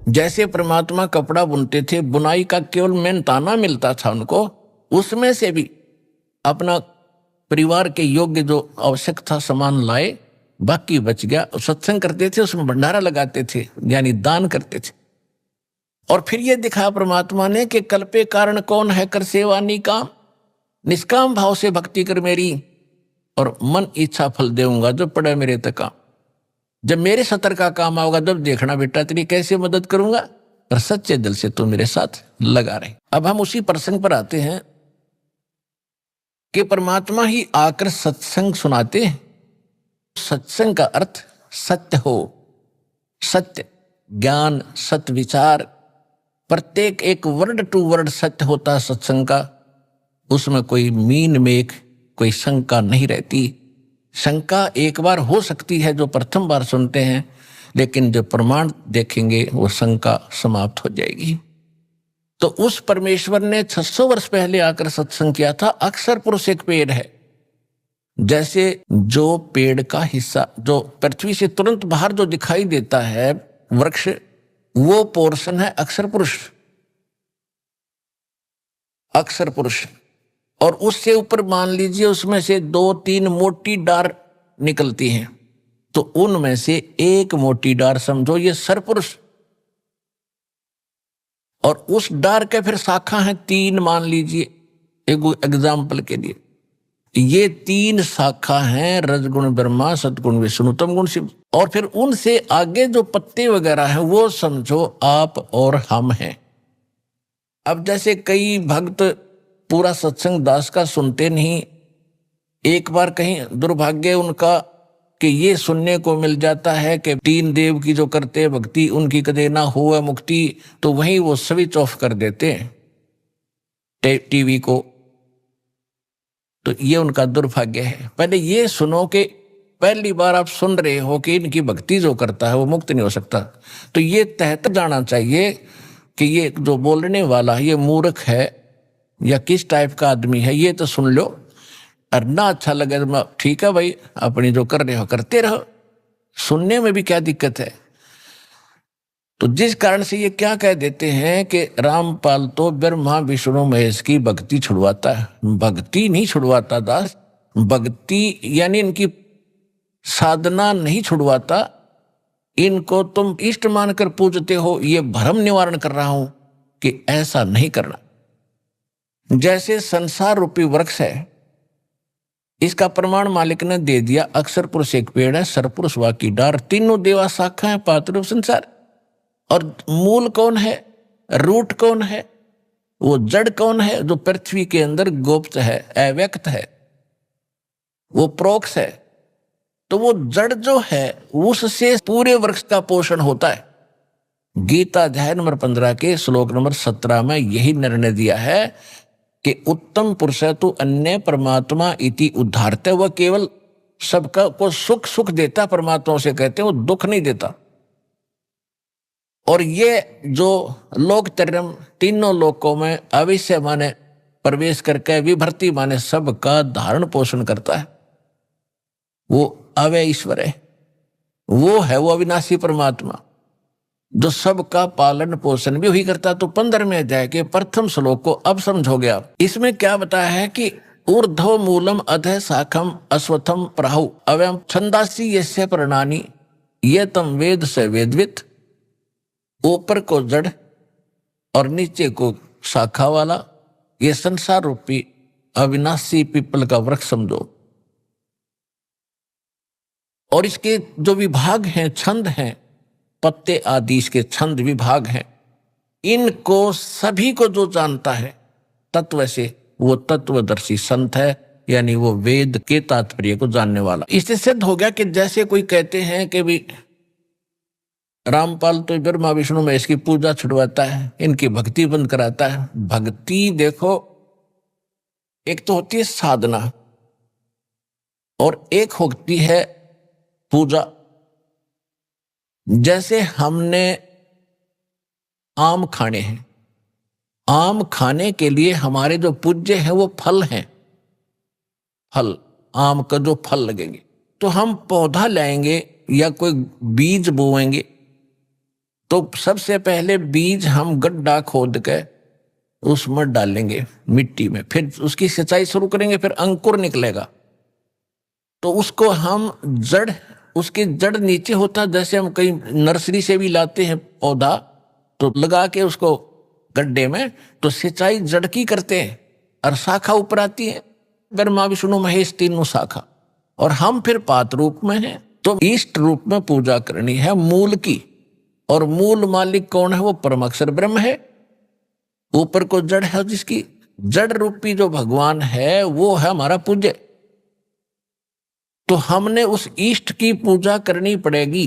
जैसे परमात्मा कपड़ा बुनते थे, बुनाई का केवल मेहनताना मिलता था उनको, उसमें से भी अपना परिवार के योग्य जो आवश्यक था सामान लाए, बाकी बच गया। सत्संग करते थे, उसमें भंडारा लगाते थे, यानी दान करते थे। और फिर ये दिखाया परमात्मा ने कि कल्पे कारण कौन है, कर सेवा निकाम, निष्काम भाव से भक्ति कर मेरी, और मन इच्छा फल देऊंगा जो पड़े मेरे तक काम। जब मेरे सतर का काम आओगा, जब देखना बेटा तेरी कैसे मदद करूंगा, पर सच्चे दिल से तू मेरे साथ लगा रहे। अब हम उसी प्रसंग पर आते हैं कि परमात्मा ही आकर सत्संग सुनाते हैं। सत्संग का अर्थ सत्य हो, सत्य ज्ञान, सत्य विचार, प्रत्येक एक वर्ड टू वर्ड सत्य होता है सत्संग का। उसमें कोई मीन मेख, कोई शंका नहीं रहती। शंका एक बार हो सकती है जो प्रथम बार सुनते हैं, लेकिन जो प्रमाण देखेंगे वो शंका समाप्त हो जाएगी। तो उस परमेश्वर ने 600 वर्ष पहले आकर सत्संग किया था। अक्षर पुरुष एक पेड़ है, जैसे जो पेड़ का हिस्सा जो पृथ्वी से तुरंत बाहर जो दिखाई देता है वृक्ष, वो पोर्शन है अक्षर पुरुष, अक्षर पुरुष। और उससे ऊपर मान लीजिए उसमें से 2-3 मोटी डार निकलती हैं, तो उनमें से एक मोटी डार समझो ये सरपुरुष, और उस डार के फिर शाखा है 3 मान लीजिए, एक एग्जाम्पल के लिए ये 3 शाखा हैं, रजगुण ब्रह्मा, सतगुण विष्णु, तमगुण शिव। और फिर उनसे आगे जो पत्ते वगैरह हैं वो समझो आप और हम हैं। अब जैसे कई भक्त पूरा सत्संग दास का सुनते नहीं, एक बार कहीं दुर्भाग्य उनका कि ये सुनने को मिल जाता है कि 3 देव की जो करते भक्ति उनकी कदे ना हो मुक्ति, तो वहीं वो स्विच ऑफ कर देते हैं टीवी को। तो ये उनका दुर्भाग्य है। पहले ये सुनो कि पहली बार आप सुन रहे हो कि इनकी भक्ति जो करता है वो मुक्त नहीं हो सकता, तो ये तहत जाना चाहिए कि ये जो बोलने वाला ये मूर्ख है या किस टाइप का आदमी है, ये तो सुन लो। और ना अच्छा लगे तो ठीक है भाई, अपनी जो कर रहे हो करते रहो, सुनने में भी क्या दिक्कत है। तो जिस कारण से ये क्या कह देते हैं कि रामपाल तो ब्रह्मा विष्णु महेश की भक्ति छुड़वाता है। भक्ति नहीं छुड़वाता दास, भक्ति यानी इनकी साधना नहीं छुड़वाता। इनको तुम इष्ट मानकर पूजते हो, ये भ्रम निवारण कर रहा हूं कि ऐसा नहीं करना। जैसे संसार रूपी वृक्ष है, इसका प्रमाण मालिक ने दे दिया। अक्षर पुरुष एक पेड़ है, सरपुरुष वाकी डार, तीनों देवा शाखा है, पात्र संसार। और मूल कौन है, रूट कौन है, वो जड़ कौन है, जो पृथ्वी के अंदर गुप्त है, अव्यक्त है, वो प्रोक्ष है। तो वो जड़ जो है उससे पूरे वृक्ष का पोषण होता है। गीता अध्याय नंबर 15 के श्लोक नंबर 17 में यही निर्णय दिया है कि उत्तम पुरुष तो अन्य परमात्मा इति उद्धारते, वह केवल सबका को सुख सुख देता, परमात्मा से कहते हैं, वो दुख नहीं देता। और ये जो लोक तरम तीनों लोकों में अविश्य माने प्रवेश करके विभर्ती माने सबका धारण पोषण करता है, वो अव्यय ईश्वर है, वो है वो अविनाशी परमात्मा जो सबका पालन पोषण भी वही करता। तो 15वें अध्याय के प्रथम श्लोक को अब समझोगे आप। इसमें क्या बताया है कि ऊर्ध्व मूलम अधः शाखम अश्वत्थम प्राहु अव्ययम छंदासी यस्य प्रणानी ये तम वेद से वेदवित। ऊपर को जड़ और नीचे को शाखा वाला ये संसार रूपी अविनाशी पीपल का वृक्ष समझो। और इसके जो विभाग हैं, छंद हैं, पत्ते आदि इसके छंद विभाग हैं, इनको सभी को जो जानता है तत्व से वो तत्वदर्शी संत है, यानी वो वेद के तात्पर्य को जानने वाला। इससे सिद्ध हो गया कि जैसे कोई कहते हैं कि भी रामपाल तो ब्रह्मा विष्णु में इसकी पूजा छुड़वाता है, इनकी भक्ति बंद कराता है। भक्ति देखो, एक तो होती है साधना और एक होती है पूजा। जैसे हमने आम खाने हैं, आम खाने के लिए हमारे जो पूज्य है वो फल हैं, फल आम का जो फल लगेंगे, तो हम पौधा लाएंगे या कोई बीज बोएंगे, तो सबसे पहले बीज हम गड्ढा खोद के उसमें डालेंगे मिट्टी में, फिर उसकी सिंचाई शुरू करेंगे, फिर अंकुर निकलेगा। तो उसको हम जड़, उसकी जड़ नीचे होता है, जैसे हम कहीं नर्सरी से भी लाते हैं पौधा, तो लगा के उसको गड्ढे में, तो सिंचाई जड़ की करते हैं और शाखा ऊपर आती है, ब्रह्मा विष्णु महेश तीनों शाखा, और हम फिर पात रूप में हैं। तो इष्ट रूप में पूजा करनी है मूल की, और मूल मालिक कौन है? वो परम अक्षर ब्रह्म है। ऊपर को जड़ है, जिसकी जड़ रूपी जो भगवान है वो है हमारा पूज्य। तो हमने उस इष्ट की पूजा करनी पड़ेगी।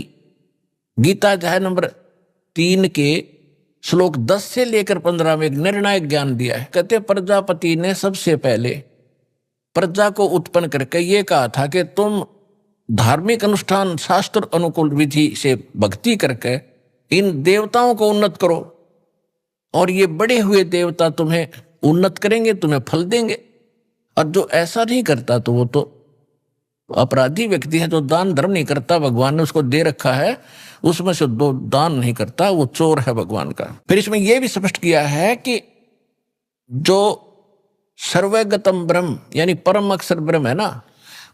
गीता अध्याय नंबर 3 के श्लोक 10 से लेकर 15 में एक निर्णायक ज्ञान दिया है। कहते प्रजापति ने सबसे पहले प्रजा को उत्पन्न करके ये कहा था कि तुम धार्मिक अनुष्ठान शास्त्र अनुकूल विधि से भक्ति करके इन देवताओं को उन्नत करो, और ये बड़े हुए देवता तुम्हें उन्नत करेंगे, तुम्हें फल देंगे। और जो ऐसा नहीं करता तो वो तो अपराधी व्यक्ति है, जो दान धर्म नहीं करता, भगवान ने उसको दे रखा है, उसमें से दो दान नहीं करता, वो चोर है भगवान का। फिर इसमें यह भी स्पष्ट किया है कि जो सर्वगतम ब्रह्म यानी परम अक्षर ब्रह्म है ना,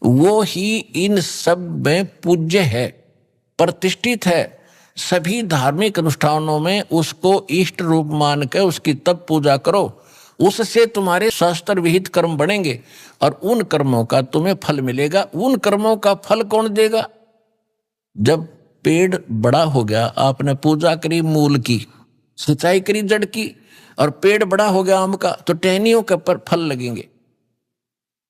वो ही इन सब में पूज्य है, प्रतिष्ठित है। सभी धार्मिक अनुष्ठानों में उसको इष्ट रूप मान के उसकी तब पूजा करो, उससे तुम्हारे शास्त्र विहित कर्म बढ़ेंगे और उन कर्मों का तुम्हें फल मिलेगा। उन कर्मों का फल कौन देगा? जब पेड़ बड़ा हो गया, आपने पूजा करी मूल की, सिंचाई करी जड़ की, और पेड़ बड़ा हो गया आम का, तो टहनियों के पर फल लगेंगे।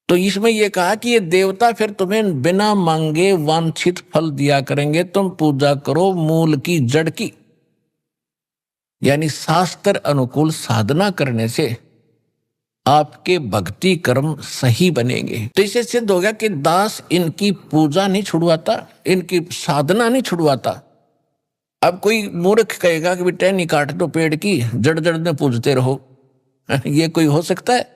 तो इसमें यह कहा कि ये देवता फिर तुम्हें बिना मांगे वांछित फल दिया करेंगे। तुम पूजा करो मूल की, जड़ की, यानी शास्त्र अनुकूल साधना करने से आपके भक्ति कर्म सही बनेंगे। तो इससे सिद्ध हो गया कि दास इनकी पूजा नहीं छुड़वाता, इनकी साधना नहीं छुड़वाता। अब कोई मूर्ख कहेगा कि टहनी काट दो पेड़ की, जड़ जड़ में पूजते रहो, ये कोई हो सकता है?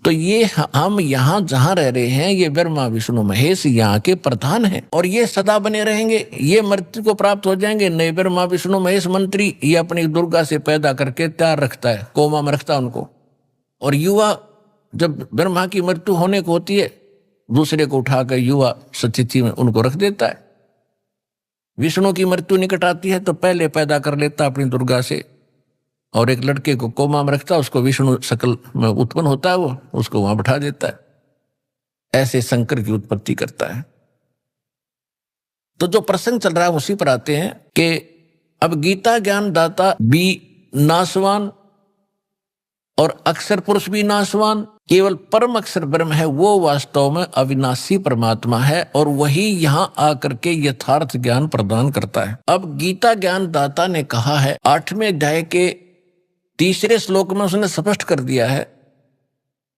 तो ये हम यहाँ जहाँ रह रहे हैं, ये ब्रह्मा विष्णु महेश यहाँ के प्रधान हैं, और ये सदा बने रहेंगे। ये मृत्यु को प्राप्त हो जाएंगे नहीं। ब्रह्मा विष्णु महेश मंत्री ये अपनी दुर्गा से पैदा करके तैयार रखता है, कोमा में रखता है उनको, और युवा जब ब्रह्मा की मृत्यु होने को होती है, दूसरे को उठाकर युवा स्थिति में उनको रख देता है। विष्णु की मृत्यु निकट आती है तो पहले पैदा कर लेता अपनी दुर्गा से, और एक लड़के को कोमा में रखता, उसको विष्णु शकल में उत्पन्न होता है, वो उसको वहां बैठा देता है। ऐसे शंकर की उत्पत्ति करता है। तो जो प्रसंग चल रहा है उसी पर आते हैं कि अब गीता ज्ञान दाता भी नाशवान और अक्षर पुरुष भी नाशवान, केवल परम अक्षर ब्रह्म है, वो वास्तव में अविनाशी परमात्मा है, और वही यहां आकर के यथार्थ ज्ञान प्रदान करता है। अब गीता ज्ञान दाता ने कहा है 8वें अध्याय के 3 श्लोक में, उसने स्पष्ट कर दिया है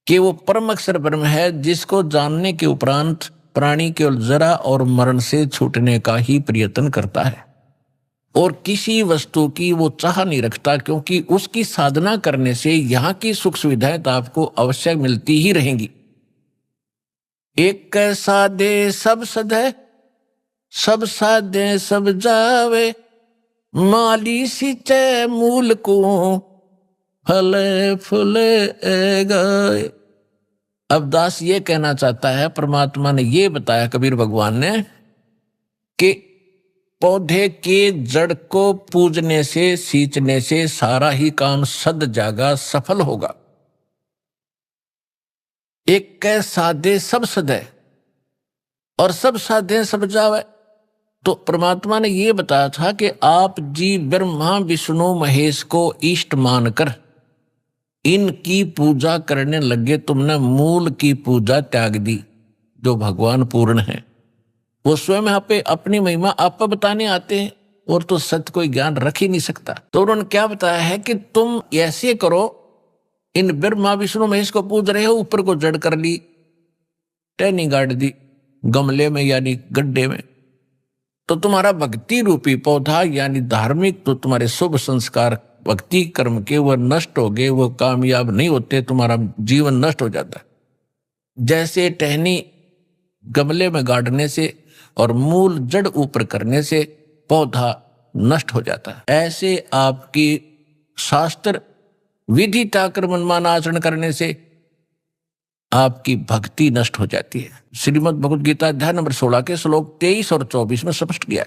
कि वो परम अक्षर ब्रह्म है, जिसको जानने के उपरांत प्राणी केवल जरा और मरण से छूटने का ही प्रयत्न करता है, और किसी वस्तु की वो चाह नहीं रखता, क्योंकि उसकी साधना करने से यहाँ की सुख सुविधाएं तो आपको अवश्य मिलती ही रहेंगी। एक साधे सब सधे, सब साधे सब जावे, माली सिंचे मूल को फले फुले गए। अब दास ये कहना चाहता है, परमात्मा ने ये बताया कबीर भगवान ने कि पौधे के जड़ को पूजने से, सींचने से सारा ही काम सद जागा, सफल होगा। एक कै साधे सब सदे, और सब साधे सब जावे। तो परमात्मा ने ये बताया था कि आप जी ब्रह्मा विष्णु महेश को इष्ट मानकर इनकी पूजा करने लगे, तुमने मूल की पूजा त्याग दी, जो भगवान पूर्ण है। वो स्वयं यहाँ पे अपनी महिमा आप बताने आते हैं, और तो सत्य कोई ज्ञान रख ही नहीं सकता। तो उन्होंने क्या बताया है कि तुम ऐसे करो, इन ब्रह्मा विष्णु महेश को पूज रहे हो, ऊपर को जड़ कर ली, टहनी गाड़ दी गमले में यानी गड्ढे में, तो तुम्हारा भक्ति रूपी पौधा यानी धार्मिक, तो तुम्हारे शुभ संस्कार भक्ति कर्म के वो नष्ट हो गए, वो कामयाब नहीं होते, तुम्हारा जीवन नष्ट हो जाता है। जैसे टहनी गमले में गाड़ने से और मूल जड़ ऊपर करने से पौधा नष्ट हो जाता है। ऐसे आपकी शास्त्र विधि ताकर मनमाना आचरण करने से आपकी भक्ति नष्ट हो जाती है। श्रीमद् भगवद गीता अध्याय नंबर 16 के श्लोक 23 और 24 में स्पष्ट किया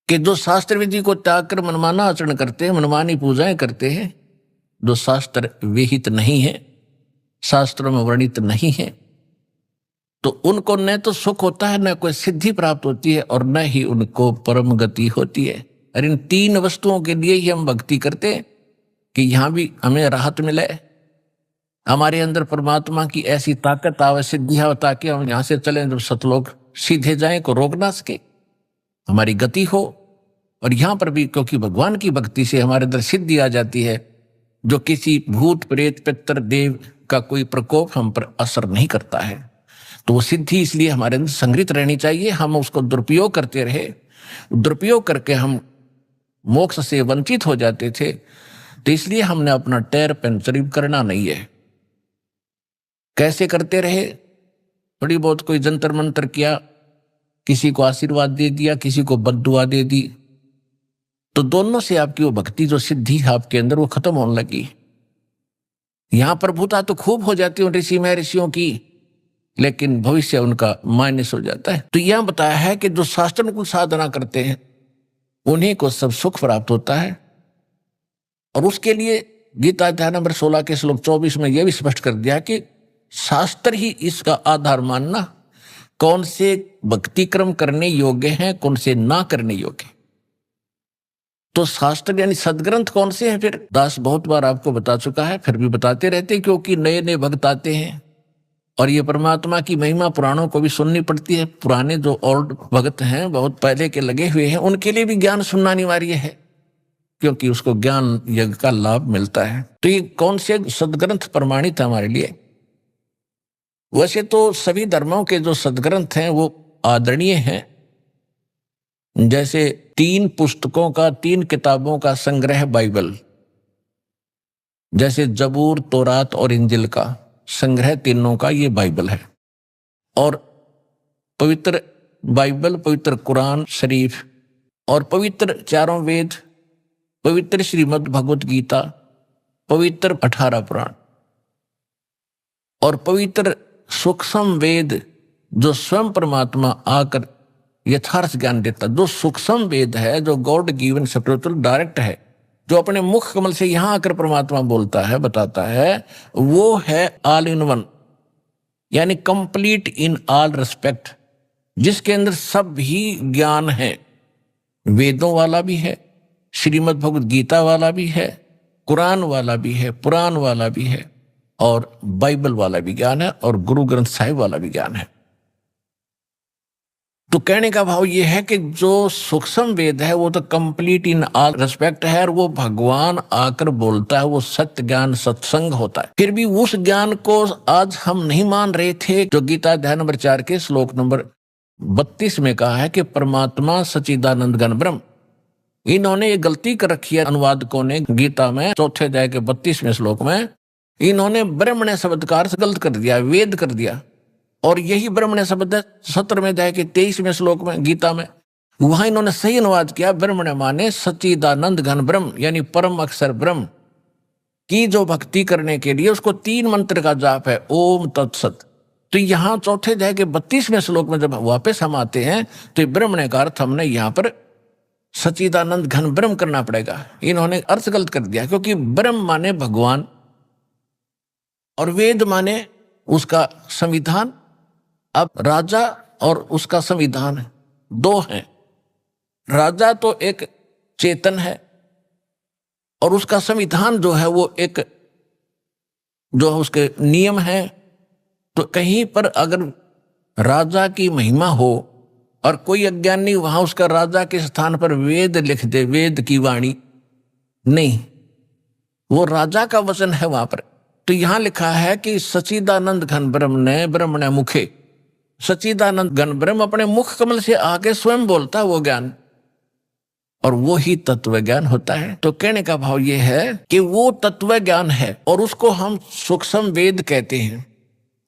कि जो शास्त्र विधि को त्याग कर मनमाना आचरण करते हैं, मनमानी पूजाएं करते हैं, जो शास्त्र विहित नहीं है, शास्त्रों में वर्णित नहीं है, तो उनको न तो सुख होता है, न कोई सिद्धि प्राप्त होती है, और न ही उनको परम गति होती है। और इन तीन वस्तुओं के लिए ही हम भक्ति करते हैं कि यहां भी हमें राहत मिले, हमारे अंदर परमात्मा की ऐसी ताकत आवे, सिद्धि हो, ताकि हम यहां से चलें जब सतलोक सीधे जाएं, को रोक ना सके, हमारी गति हो। और यहां पर भी क्योंकि भगवान की भक्ति से हमारे अंदर सिद्धि आ जाती है, जो किसी भूत प्रेत पितर देव का कोई प्रकोप हम पर असर नहीं करता है। तो वो सिद्धि इसलिए हमारे अंदर संग्रहित रहनी चाहिए, हम उसको दुरुपयोग करते रहे, दुरुपयोग करके हम मोक्ष से वंचित हो जाते थे। तो इसलिए हमने अपना टायर पंचर करना नहीं है। कैसे करते रहे? थोड़ी बहुत कोई जंतर मंतर किया, किसी को आशीर्वाद दे दिया, किसी को बद्दुआ दे दी, तो दोनों से आपकी वो भक्ति जो सिद्धि है आपके अंदर वो खत्म होने लगी। यहां प्रभुता तो खूब हो जाती है ऋषि महर्षियों की, लेकिन भविष्य उनका माइनस हो जाता है। तो यह बताया है कि जो शास्त्र को साधना करते हैं उन्हीं को सब सुख प्राप्त होता है। और उसके लिए गीता अध्याय नंबर 16 के श्लोक 24 में यह भी स्पष्ट कर दिया कि शास्त्र ही इसका आधार मानना, कौन से भक्ति क्रम करने योग्य हैं, कौन से ना करने योग्य। तो शास्त्र यानी सदग्रंथ कौन से हैं? फिर दास बहुत बार आपको बता चुका है, फिर भी बताते रहते, क्योंकि नए नए भक्त आते हैं और ये परमात्मा की महिमा पुराणों को भी सुननी पड़ती है। पुराने जो ओल्ड भक्त हैं, बहुत पहले के लगे हुए हैं, उनके लिए भी ज्ञान सुनना अनिवार्य है, क्योंकि उसको ज्ञान यज्ञ का लाभ मिलता है। तो ये कौन से सदग्रंथ प्रमाणित है हमारे लिए? वैसे तो सभी धर्मों के जो सदग्रंथ हैं वो आदरणीय हैं, जैसे 3 पुस्तकों का, 3 किताबों का संग्रह बाइबल, जैसे जबूर, तौरात और इंजिल का संग्रह, तीनों का ये बाइबल है। और पवित्र बाइबल, पवित्र कुरान शरीफ और पवित्र 4 वेद, पवित्र श्रीमद् भगवत गीता, पवित्र 18 पुराण और पवित्र सूक्ष्म वेद, जो स्वयं परमात्मा आकर यथार्थ ज्ञान देता, जो सूक्ष्म वेद है, जो गॉड गिवन स्पिरिचुअल डायरेक्ट है, जो अपने मुख कमल से यहां आकर परमात्मा बोलता है, बताता है, वो है ऑल इन वन, यानी कंप्लीट इन ऑल रिस्पेक्ट, जिसके अंदर सब ही ज्ञान है। वेदों वाला भी है, श्रीमद् भगवद गीता वाला भी है, कुरान वाला भी है, पुराण वाला भी है, और बाइबल वाला भी ज्ञान है, और गुरु ग्रंथ साहिब वाला भी ज्ञान है। तो कहने का भाव ये है कि जो सूक्ष्म वेद है वो तो कंप्लीट इन ऑल रिस्पेक्ट है, और वो भगवान आकर बोलता है, वो सत्य ज्ञान सत्संग होता है। फिर भी उस ज्ञान को आज हम नहीं मान रहे थे, जो गीता अध्याय नंबर 4 के श्लोक नंबर 32 में कहा है कि परमात्मा सच्चिदानंद घन ब्रह्म। इन्होंने ये गलती कर रखी है अनुवादकों ने, गीता में 4 अध्याय के 32वें श्लोक में इन्होंने ब्रह्मण्य शब्द का अर्थ गलत कर दिया, वेद कर दिया। और यही ब्रह्मण्य शब्द है 17वें अध्याय के 23वें श्लोक में गीता में, वहां इन्होंने सही अनुवाद किया, ब्रह्मण्य माने सच्चिदानंद घन ब्रह्म, यानी परम अक्षर ब्रह्म की जो भक्ति करने के लिए उसको 3 मंत्र का जाप है, ओम तत्सत। तो यहाँ 4 अध्याय के 32वें श्लोक में जब वापस हम आते हैं तो ब्रह्मण्य का अर्थ हमने यहाँ पर सच्चिदानंद घन ब्रह्म करना पड़ेगा। इन्होंने अर्थ गलत कर दिया, क्योंकि ब्रह्म माने भगवान और वेद माने उसका संविधान। अब राजा और उसका संविधान 2 हैं। राजा तो एक चेतन है और उसका संविधान जो है वो एक जो उसके नियम है। तो कहीं पर अगर राजा की महिमा हो और कोई अज्ञानी वहां उसका राजा के स्थान पर वेद लिख दे, वेद की वाणी नहीं, वो राजा का वचन है वहां पर। तो यहां लिखा है कि सच्चिदानंद घन ब्रह्म ने ब्रह्मण्य मुखे, सच्चिदानंद घन ब्रह्म अपने मुख कमल से आके स्वयं बोलता है वो ज्ञान, और वो ही तत्व ज्ञान होता है। तो कहने का भाव ये है कि वो तत्व ज्ञान है और उसको हम सूक्ष्म वेद कहते हैं,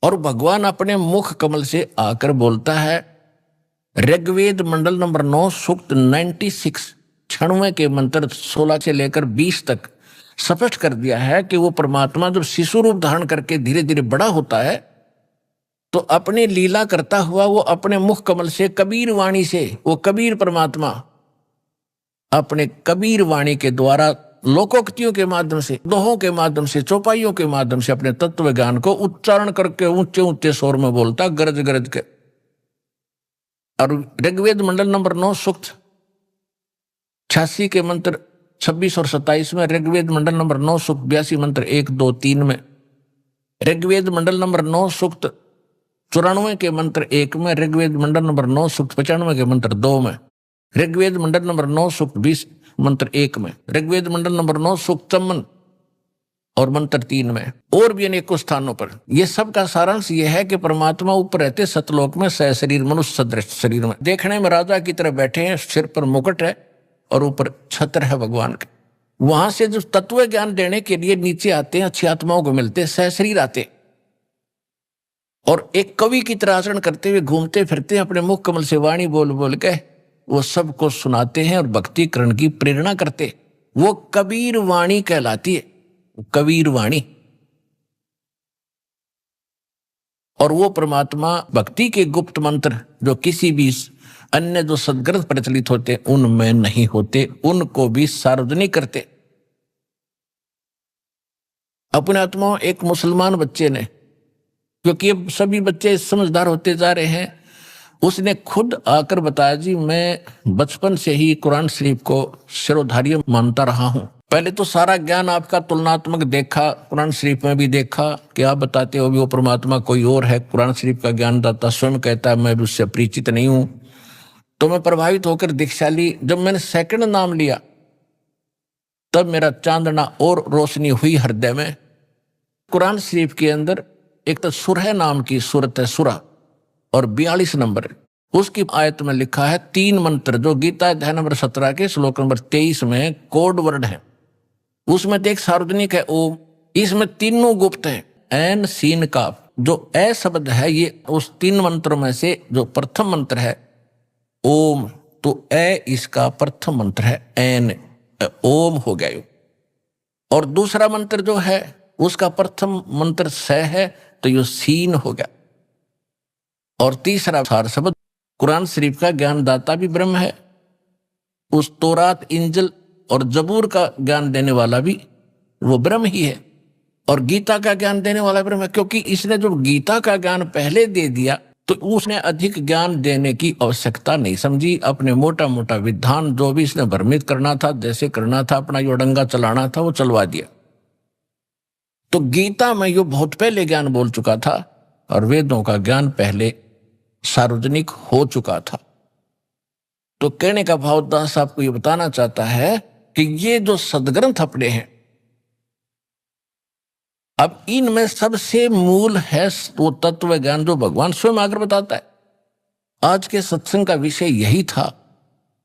और भगवान अपने मुख कमल से आकर बोलता है। ऋग्वेद मंडल नंबर 9 सूक्त 96 96 के मंत्र 16 से लेकर 20 तक स्पष्ट कर दिया है कि वो परमात्मा जब शिशु रूप धारण करके धीरे धीरे बड़ा होता है तो अपनी लीला करता हुआ वो अपने मुख कमल से कबीर वाणी से, वो कबीर परमात्मा अपने कबीर वाणी के द्वारा लोकोक्तियों के माध्यम से, दोहों के माध्यम से, चौपाइयों के माध्यम से अपने तत्व ज्ञान को उच्चारण करके ऊंचे ऊंचे स्वर में बोलता गरज गरज के। और ऋग्वेद मंडल नंबर 9 सूक्त 86 के मंत्र 26 और 27 में, ऋग्वेद मंडल नंबर 9 सूक्त 82 मंत्र 1 2 3 में, ऋग्वेद मंडल नंबर 9 सूक्त 94 के मंत्र 1 में, ऋग्वेद मंडल नंबर 9 सूक्त 95 के मंत्र 2 में, ऋग्वेद मंडल नंबर 9 सूक्त 20 मंत्र 1 में, ऋग्वेद मंडल नंबर 9 सूक्त 54 और मंत्र 3 में, और भी अनेकों स्थानों पर। यह सब का सारांश यह है कि परमात्मा ऊपर रहते सतलोक में सह शरीर मनुष्य सदृश शरीर में देखने में राजा की तरह बैठे हैं, सिर पर मुकुट है और ऊपर छत्र है भगवान के। वहां से जो तत्व ज्ञान देने के लिए नीचे आते हैं, अच्छी आत्माओं को मिलते, सह शरीर आते और एक कवि की तरह आचरण करते हुए घूमते फिरते अपने मुख कमल से वाणी बोल बोल के वो सबको सुनाते हैं और भक्तिकरण की प्रेरणा करते। वो कबीर वाणी कहलाती है, कबीर वाणी। और वो परमात्मा भक्ति के गुप्त मंत्र जो किसी भी अन्य जो सदग्रंथ प्रचलित होते उनमें नहीं होते, उनको भी सार्वजनिक करते। अपने आत्माओं एक मुसलमान बच्चे ने, क्योंकि अब सभी बच्चे समझदार होते जा रहे हैं, उसने खुद आकर बताया जी मैं बचपन से ही कुरान शरीफ को शिरोधार्य मानता रहा हूं। पहले तो सारा ज्ञान आपका तुलनात्मक देखा, कुरान शरीफ में भी देखा कि आप बताते हो भी वो परमात्मा कोई और है, कुरान शरीफ का ज्ञानदाता स्वयं कहता है मैं भी उससे परिचित नहीं हूं। तो मैं प्रभावित होकर दीक्षा ली। जब मैंने सेकंड नाम लिया तब मेरा चांदना और रोशनी हुई हृदय में। कुरान शरीफ के अंदर एक तो सुरह नाम की सूरत है, सुरा, और 42 नंबर उसकी आयत में लिखा है 3 मंत्र जो गीता अध्याय नंबर 17 के श्लोक नंबर 23 में कोड वर्ड है। उसमें तो एक सार्वजनिक है ओम, इसमें तीनों गुप्त है, एन सीन काफ। जो ए शब्द है ये उस 3 मंत्रों में से जो प्रथम मंत्र है ओम, तो ए इसका प्रथम मंत्र है, एन ओम हो गया। और दूसरा मंत्र जो है उसका प्रथम मंत्र स है तो ये सीन हो गया। और तीसरा सार शब्द कुरान शरीफ का ज्ञानदाता भी ब्रह्म है, उस तौरात इंजिल और जबूर का ज्ञान देने वाला भी वो ब्रह्म ही है, और गीता का ज्ञान देने वाला ब्रह्म है। क्योंकि इसने जो गीता का ज्ञान पहले दे दिया तो उसने अधिक ज्ञान देने की आवश्यकता नहीं समझी। अपने मोटा मोटा विधान जो भी इसने भ्रमित करना था, जैसे करना था, अपना यो डंगा चलाना था, वो चलवा दिया। तो गीता में यो बहुत पहले ज्ञान बोल चुका था और वेदों का ज्ञान पहले सार्वजनिक हो चुका था। तो कहने का भाव दास आपको ये बताना चाहता है कि ये जो सदग्रंथ अपने हैं, अब इनमें सबसे मूल है वो तत्व ज्ञान जो भगवान स्वयं आकर बताता है। आज के सत्संग का विषय यही था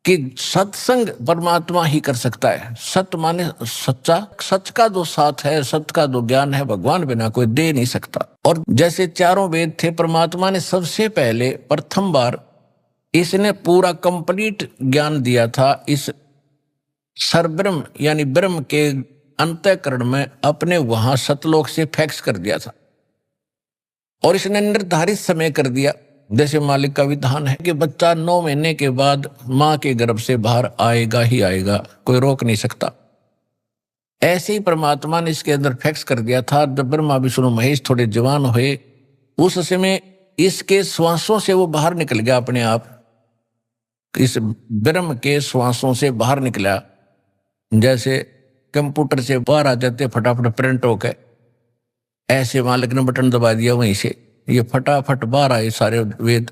कि सत्संग परमात्मा ही कर सकता है। सत्य माने सच्चा, सच का जो साथ है, सत्य का जो ज्ञान है, भगवान बिना कोई दे नहीं सकता। और जैसे चारों वेद थे, परमात्मा ने सबसे पहले प्रथम बार इसने पूरा कंप्लीट ज्ञान दिया था इस सरब्रह्म यानी ब्रह्म के अंतःकरण में, अपने वहां सतलोक से फैक्स कर दिया था। और इसने निर्धारित समय कर दिया, जैसे मालिक का विधान है कि बच्चा 9 महीने के बाद मां के गर्भ से बाहर आएगा ही आएगा, कोई रोक नहीं सकता। ऐसे ही परमात्मा ने इसके अंदर फैक्स कर दिया था। जब ब्रह्मा विष्णु महेश थोड़े जवान हुए, उस समय इसके श्वासों से वो बाहर निकल गया, अपने आप इस ब्रह्म के श्वासों से बाहर निकला। जैसे कंप्यूटर से बाहर आ जाते फटाफट प्रिंट होकर, ऐसे मालिक ने बटन दबा दिया, वहीं से ये फटाफट बाहर आए सारे वेद।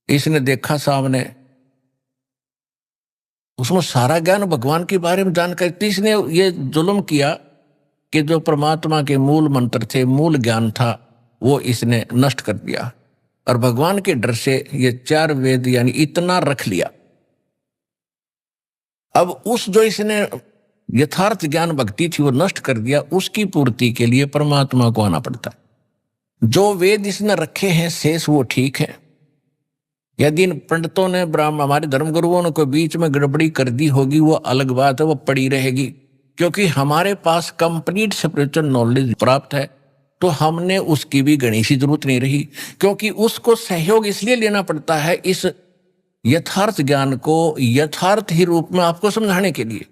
इसने देखा सामने, उसमें सारा ज्ञान भगवान के बारे में जानकारी थी। इसने ये जुल्म किया कि जो परमात्मा के मूल मंत्र थे, मूल ज्ञान था, वो इसने नष्ट कर दिया। और भगवान के डर से ये 4 वेद यानी इतना रख लिया। अब उस जो इसने यथार्थ ज्ञान भक्ति थी वो नष्ट कर दिया, उसकी पूर्ति के लिए परमात्मा को आना पड़ता है। जो वेद इसने रखे हैं शेष वो ठीक है, यदि इन पंडितों ने ब्राह्मण हमारे धर्मगुरुओं ने कोई बीच में गड़बड़ी कर दी होगी, वो अलग बात है, वो पड़ी रहेगी। क्योंकि हमारे पास कंप्लीट स्पिरिचुअल नॉलेज प्राप्त है, तो हमने उसकी भी गणेश की जरूरत नहीं रही। क्योंकि उसको सहयोग इसलिए लेना पड़ता है, इस यथार्थ ज्ञान को यथार्थ ही रूप में आपको समझाने के लिए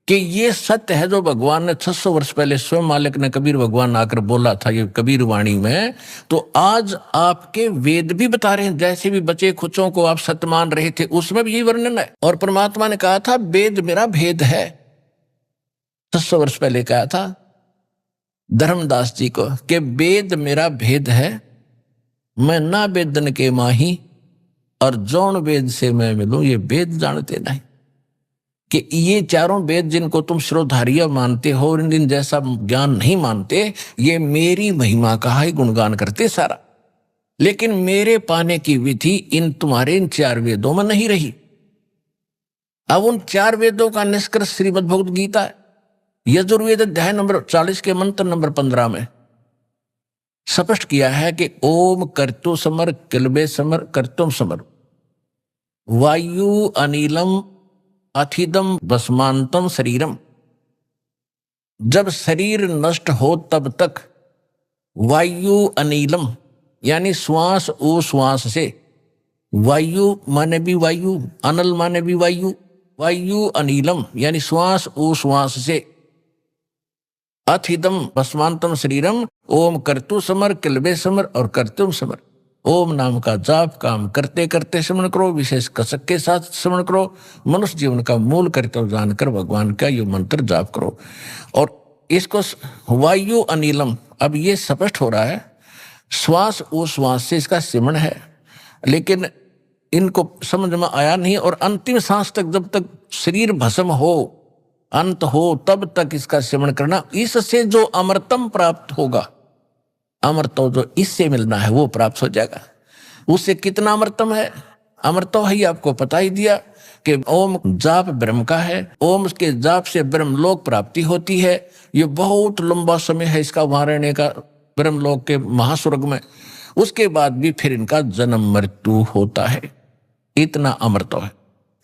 कि ये सत्य है जो भगवान ने 600 वर्ष पहले स्वयं मालिक ने कबीर भगवान आकर बोला था ये कबीर वाणी में। तो आज आपके वेद भी बता रहे हैं, जैसे भी बचे खुचों को आप सत्य मान रहे थे उसमें भी यही वर्णन है। और परमात्मा ने कहा था वेद मेरा भेद है, 600 वर्ष पहले कहा था धर्मदास जी को कि वेद मेरा भेद है, मैं ना वेदन के माही और जौन वेद से मैं मिलूं ये वेद जानते नहीं। कि ये चारों वेद जिनको तुम शिरोधार्य मानते हो और इन जैसा ज्ञान नहीं मानते, ये मेरी महिमा का ही गुणगान करते सारा, लेकिन मेरे पाने की विधि इन तुम्हारे इन 4 वेदों में नहीं रही। अब उन 4 वेदों का निष्कर्ष श्रीमद् भगवद गीता है। यजुर्वेद अध्याय नंबर 40 के मंत्र नंबर 15 में स्पष्ट किया है कि ओम कर्तु समर किलबे समर कर्तुम समर वायु अनिलम अथिदम भस्मांतम शरीरम। जब शरीर नष्ट हो तब तक वायु अनिलम यानी श्वास ओ श्वास से, वायु माने भी वायु, अनल माने भी वायु, वायु अनिलम यानी श्वास ओ श्वास से, अथिदम भस्मांतम शरीरम ओम कर्तु समर किलबे समर और कर्तुम समर। ओम नाम का जाप काम करते करते स्मरण करो, विशेष कसक के साथ स्मरण करो, मनुष्य जीवन का मूल कर्तव्य जानकर भगवान का ये मंत्र जाप करो। और इसको वायु अनिलम, अब ये स्पष्ट हो रहा है श्वास ओ श्वास से इसका सिमरण है, लेकिन इनको समझ में आया नहीं। और अंतिम सांस तक जब तक शरीर भस्म हो अंत हो तब तक इसका सिमरण करना, इससे जो अमृतम प्राप्त होगा, अमृतो जो इससे मिलना है वो प्राप्त हो जाएगा। उससे कितना अमृतम है, अमृतो ही आपको पता ही दिया कि ओम जाप ब्रह्म का है, ओम के जाप से ब्रह्मलोक प्राप्ति होती है। ये बहुत लंबा समय है इसका वहां रहने का ब्रह्मलोक के महास्वर्ग में। उसके बाद भी फिर इनका जन्म मृत्यु होता है, इतना अमृतो है।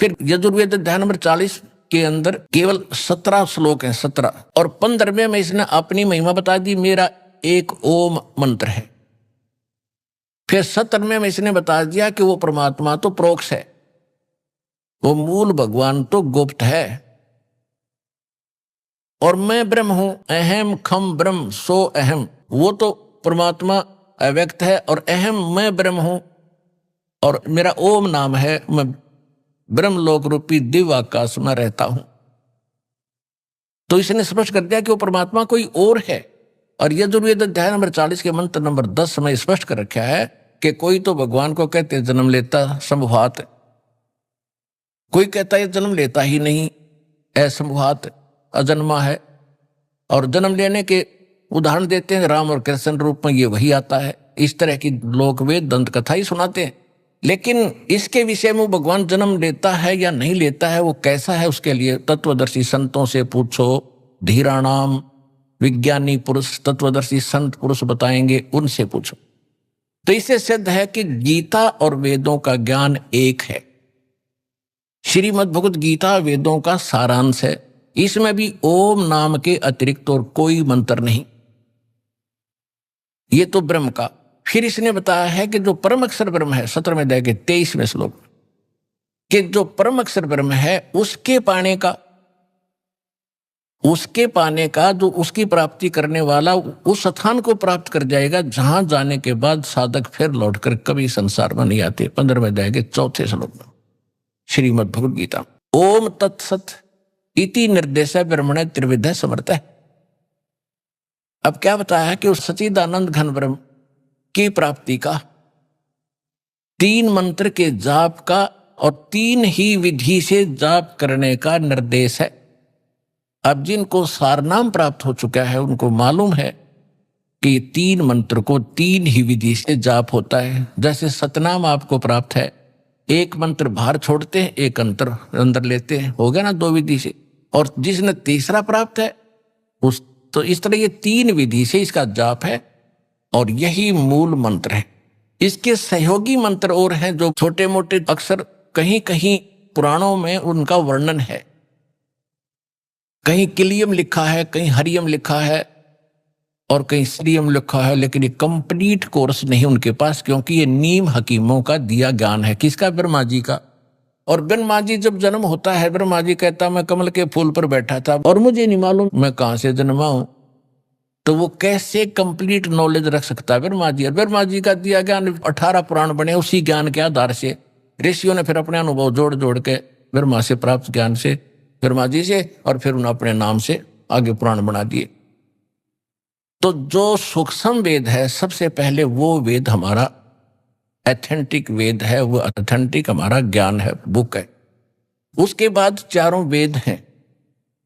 फिर यजुर्वेद अध्याय नंबर 40 के अंदर केवल 17 श्लोक हैं, 17, और 15वें में इसने अपनी महिमा बता दी, मेरा एक ओम मंत्र है। फिर 17वें में इसने बता दिया कि वो परमात्मा तो प्रोक्ष है, वो मूल भगवान तो गुप्त है, और मैं ब्रह्म हूं, अहम खम ब्रह्म सो अहम, वो तो परमात्मा अव्यक्त है और अहम मैं ब्रह्म हूं, और मेरा ओम नाम है, मैं ब्रह्मलोक रूपी दिव्य आकाश में रहता हूं। तो इसने स्पष्ट कर दिया कि वो परमात्मा कोई और है। और यजुर्वेद अध्याय नंबर 40 के मंत्र नंबर 10 में स्पष्ट कर रखा है कि कोई तो भगवान को कहते जन्म लेता संभवात, कोई कहता है जन्म लेता ही नहीं, असंभवात अजन्मा है। और जन्म लेने के उदाहरण देते हैं, राम और कृष्ण रूप में ये वही आता है। इस तरह की लोक वेद दंत कथा ही सुनाते हैं। लेकिन इसके विषय में भगवान जन्म लेता है या नहीं लेता है, वो कैसा है, उसके लिए तत्वदर्शी संतों से पूछो, धीराणाम, विज्ञानी पुरुष तत्वदर्शी संत पुरुष बताएंगे, उनसे पूछो। तो इससे सिद्ध है कि गीता और वेदों का ज्ञान एक है। श्रीमद् भगवद गीता वेदों का सारांश है, इसमें भी ओम नाम के अतिरिक्त और कोई मंत्र नहीं, ये तो ब्रह्म का। फिर इसने बताया है कि जो परम अक्षर ब्रह्म है, 17वें अध्याय के 23वें श्लोक, कि जो परम अक्षर ब्रह्म है उसके पाने का जो उसकी प्राप्ति करने वाला उस स्थान को प्राप्त कर जाएगा जहां जाने के बाद साधक फिर लौटकर कभी संसार में नहीं आते। 15वें अध्याय के 4थे श्लोक में श्रीमद् भगवद गीता। ओम तत्सत इति निर्देश ब्रह्मणे त्रिविध समर्थ है। अब क्या बताया है कि उस सच्चिदानंद घन ब्रह्म की प्राप्ति का 3 मंत्र के जाप का और 3 ही विधि से जाप करने का निर्देश है। अब जिनको सारनाम प्राप्त हो चुका है उनको मालूम है कि 3 मंत्र को 3 ही विधि से जाप होता है। जैसे सतनाम आपको प्राप्त है, एक मंत्र बाहर छोड़ते हैं, एक अंदर लेते हैं, हो गया ना 2 विधि से। और जिसने तीसरा प्राप्त है उस, तो इस तरह ये 3 विधि से इसका जाप है और यही मूल मंत्र है। इसके सहयोगी मंत्र और हैं जो छोटे मोटे अक्सर कहीं कहीं पुराणों में उनका वर्णन है, कहीं किलियम लिखा है, कहीं हरियम लिखा है और कहीं श्रीयम लिखा है, लेकिन ये कंप्लीट कोर्स नहीं उनके पास, क्योंकि ये नीम हकीमों का दिया ज्ञान है। किसका? ब्रह्मा जी का। और ब्रह्मा जी जब जन्म होता है, ब्रह्मा जी कहता मैं कमल के फूल पर बैठा था और मुझे नहीं मालूम मैं कहां से जन्मा हूं, तो वो कैसे कंप्लीट नॉलेज रख सकता है ब्रह्मा जी? और ब्रह्मा जी का दिया ज्ञान 18 पुराण बने, उसी ज्ञान के आधार से ऋषियों ने फिर अपने अनुभव जोड़ जोड़ के ब्रह्मा से प्राप्त ज्ञान से, ब्रह्मा जी से, और फिर उन्होंने अपने नाम से आगे पुराण बना दिए। तो जो सूक्ष्म वेद है, सबसे पहले वो वेद हमारा एथेंटिक वेद है, वो ऑथेंटिक हमारा ज्ञान है, बुक है। उसके बाद चारों वेद हैं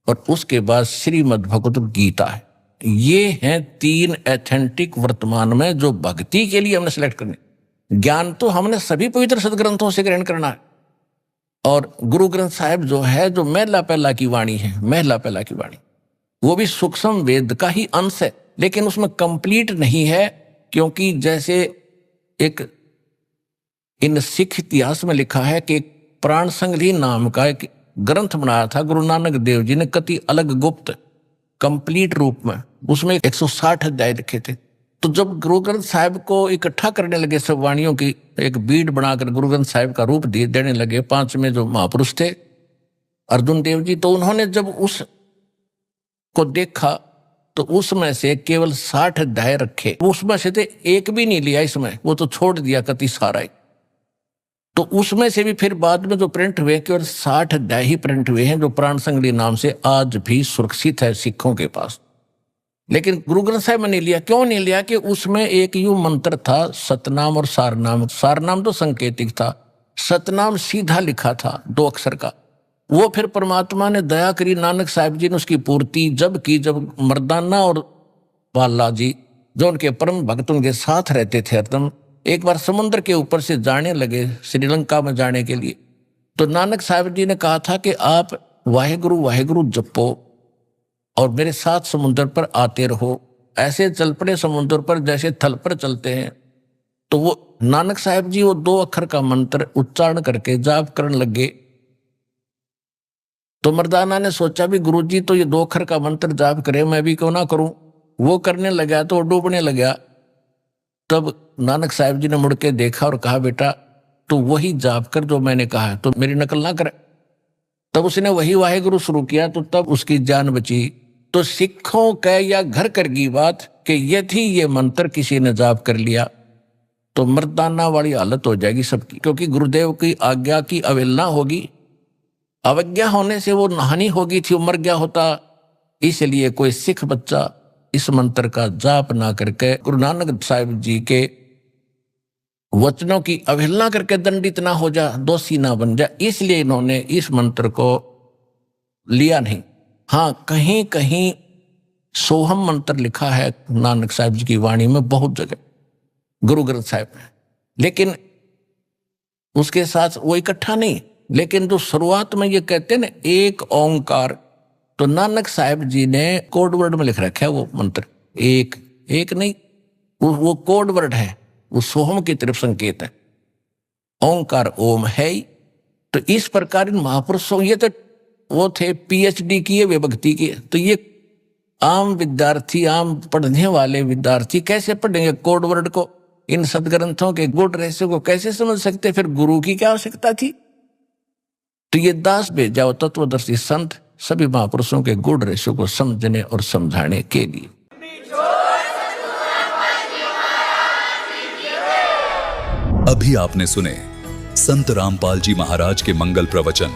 और उसके बाद श्रीमद् भगवत गीता है। ये हैं 3 एथेंटिक वर्तमान में जो भक्ति के लिए हमने सिलेक्ट करने। ज्ञान तो हमने सभी पवित्र सदग्रंथों से ग्रहण करना है, और गुरु ग्रंथ साहिब जो है, जो महला पहला की वाणी है, महला पहला की वाणी, वो भी सूक्ष्म वेद का ही अंश है, लेकिन उसमें कंप्लीट नहीं है, क्योंकि जैसे एक इन सिख इतिहास में लिखा है कि प्राण संग्रही नाम का एक ग्रंथ बनाया था गुरु नानक देव जी ने, कति अलग गुप्त कंप्लीट रूप में, उसमें 160 अध्याय लिखे थे। तो जब गुरु ग्रंथ साहिब को इकट्ठा करने लगे, सब वाणियों की एक बीड बनाकर गुरु ग्रंथ साहिब का रूप देने लगे, 5 में जो महापुरुष थे अर्जुन देव जी, तो उन्होंने जब उस को देखा तो उसमें से केवल 60 अध्याय रखे, उसमें से एक भी नहीं लिया इसमें, वो तो छोड़ दिया कति सारा ही। तो उसमें से भी फिर बाद में जो प्रिंट हुए, केवल 60 अध्याय ही प्रिंट हुए हैं, जो प्राण संगली नाम से आज भी सुरक्षित है सिखों के पास। लेकिन गुरु ग्रंथ साहिब में नहीं लिया। क्यों नहीं लिया? कि उसमें एक यूं मंत्र था, सतनाम और सारनाम। सारनाम तो संकेतिक था, सतनाम सीधा लिखा था 2 अक्षर का। वो फिर परमात्मा ने दया करी, नानक साहिब जी ने उसकी पूर्ति जब की, जब मर्दाना और बाला जी जो उनके परम भक्त उनके साथ रहते थे हरदम, एक बार समुद्र के ऊपर से जाने लगे श्रीलंका में जाने के लिए, तो नानक साहिब जी ने कहा था कि आप वाहेगुरु वाहेगुरु जपो और मेरे साथ समुद्र पर आते रहो। ऐसे चल पड़े समुद्र पर जैसे थल पर चलते हैं। तो वो नानक साहिब जी वो 2 अक्षर का मंत्र उच्चारण करके जाप करने लगे। तो मर्दाना ने सोचा भी गुरुजी तो ये 2 अक्षर का मंत्र जाप करे, मैं भी क्यों ना करूं। वो करने लगा तो डूबने लगा। तब नानक साहिब जी ने मुड़ के देखा और कहा, बेटा तो वही जाप कर जो मैंने कहा है, तो मेरी नकल ना करे। तब उसने वही वाहेगुरु शुरू किया, तो तब उसकी जान बची। तो सिखों के या घर कर की बात कि यदि ये मंत्र किसी ने जाप कर लिया तो मर्दाना वाली हालत हो जाएगी सबकी, क्योंकि गुरुदेव की आज्ञा की अवहेलना होगी। अवज्ञा होने से वो हानि होगी थी, वो मर गया होता। इसलिए कोई सिख बच्चा इस मंत्र का जाप ना करके गुरु नानक साहिब जी के वचनों की अवहेलना करके दंडित ना हो जा, दोषी ना बन जा, इसलिए इन्होंने इस मंत्र को लिया नहीं। हाँ, कहीं कहीं सोहम मंत्र लिखा है नानक साहिब जी की वाणी में बहुत जगह गुरु ग्रंथ साहिब में, लेकिन उसके साथ वो इकट्ठा नहीं। लेकिन जो शुरुआत में ये कहते हैं ना एक ओंकार, तो नानक साहिब जी ने कोड वर्ड में लिख रखा है वो मंत्र। एक नहीं, वो कोड वर्ड है, वो सोहम की तरफ संकेत है। ओंकार ओम है ही। तो इस प्रकार इन महापुरुषों, ये तो वो थे PhD किए वे भक्ति किए, तो ये आम विद्यार्थी, आम पढ़ने वाले विद्यार्थी कैसे पढ़ेंगे कोड वर्ड को? इन सदग्रंथों के गुड रहस्य को कैसे समझ सकते? फिर गुरु की क्या आवश्यकता थी? तो ये दास भेजा वो तत्वदर्शी संत सभी महापुरुषों के गुड रहस्य को समझने और समझाने के लिए। अभी आपने सुने संत रामपाल जी महाराज के मंगल प्रवचन।